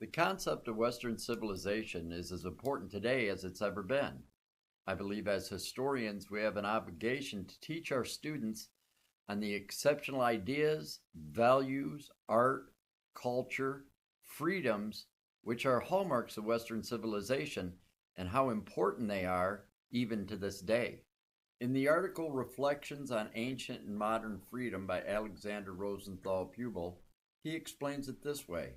The concept of Western civilization is as important today as it's ever been. I believe as historians, we have an obligation to teach our students on the exceptional ideas, values, art, culture, freedoms, which are hallmarks of Western civilization, and how important they are even to this day. In the article Reflections on Ancient and Modern Freedom by Alexander Rosenthal Pubel, he explains it this way.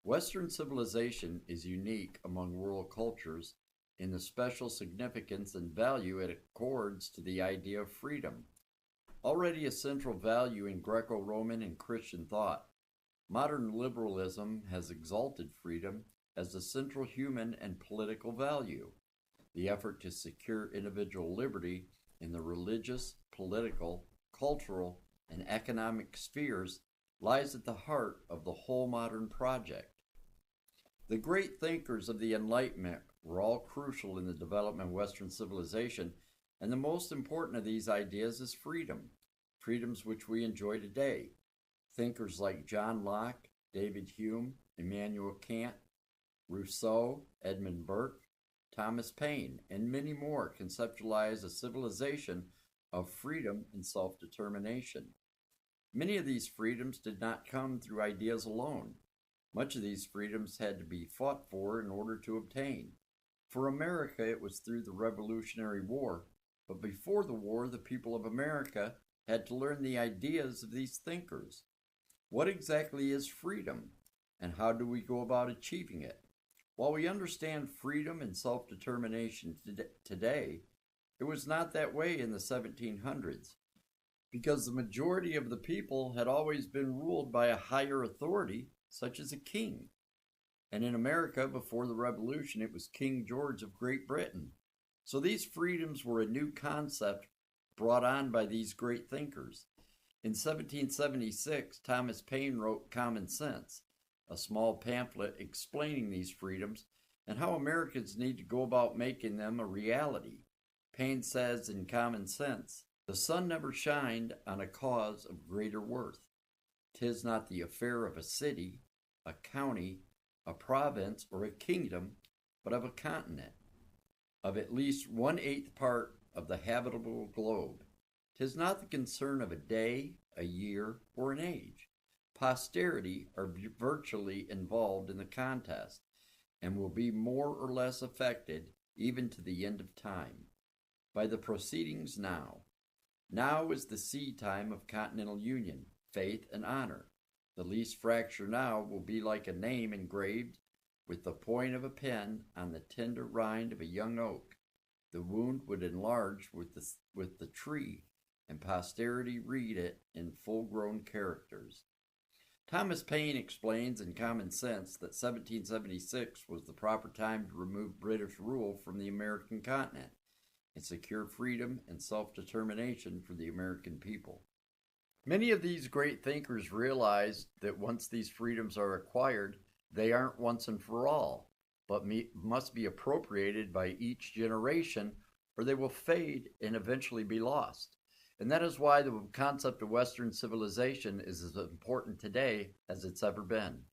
Western civilization is unique among world cultures in the special significance and value it accords to the idea of freedom. Already a central value in Greco-Roman and Christian thought, modern liberalism has exalted freedom as a central human and political value. The effort to secure individual liberty in the religious, political, cultural, and economic spheres lies at the heart of the whole modern project. The great thinkers of the Enlightenment were all crucial in the development of Western civilization, and the most important of these ideas is freedom, freedoms which we enjoy today. Thinkers like John Locke, David Hume, Immanuel Kant, Rousseau, Edmund Burke, Thomas Paine, and many more conceptualize a civilization of freedom and self-determination. Many of these freedoms did not come through ideas alone. Much of these freedoms had to be fought for in order to obtain. For America, it was through the Revolutionary War, but before the war, the people of America had to learn the ideas of these thinkers. What exactly is freedom, and how do we go about achieving it? While we understand freedom and self-determination today, it was not that way in the 1700s, because the majority of the people had always been ruled by a higher authority, such as a king. And in America, before the Revolution, it was King George of Great Britain. So these freedoms were a new concept brought on by these great thinkers. In 1776, Thomas Paine wrote Common Sense, a small pamphlet explaining these freedoms and how Americans need to go about making them a reality. Paine says in Common Sense, "The sun never shined on a cause of greater worth. 'Tis not the affair of a city, a county, a province, or a kingdom, but of a continent, of at least 1/8 part of the habitable globe. 'Tis not the concern of a day, a year, or an age. Posterity are virtually involved in the contest, and will be more or less affected even to the end of time, by the proceedings now. Now is the seed time of continental union, faith, and honor. The least fracture now will be like a name engraved with the point of a pen on the tender rind of a young oak. The wound would enlarge with the tree, and posterity read it in full-grown characters." Thomas Paine explains in Common Sense that 1776 was the proper time to remove British rule from the American continent and secure freedom and self-determination for the American people. Many of these great thinkers realized that once these freedoms are acquired, they aren't once and for all, but must be appropriated by each generation, or they will fade and eventually be lost. And that is why the concept of Western civilization is as important today as it's ever been.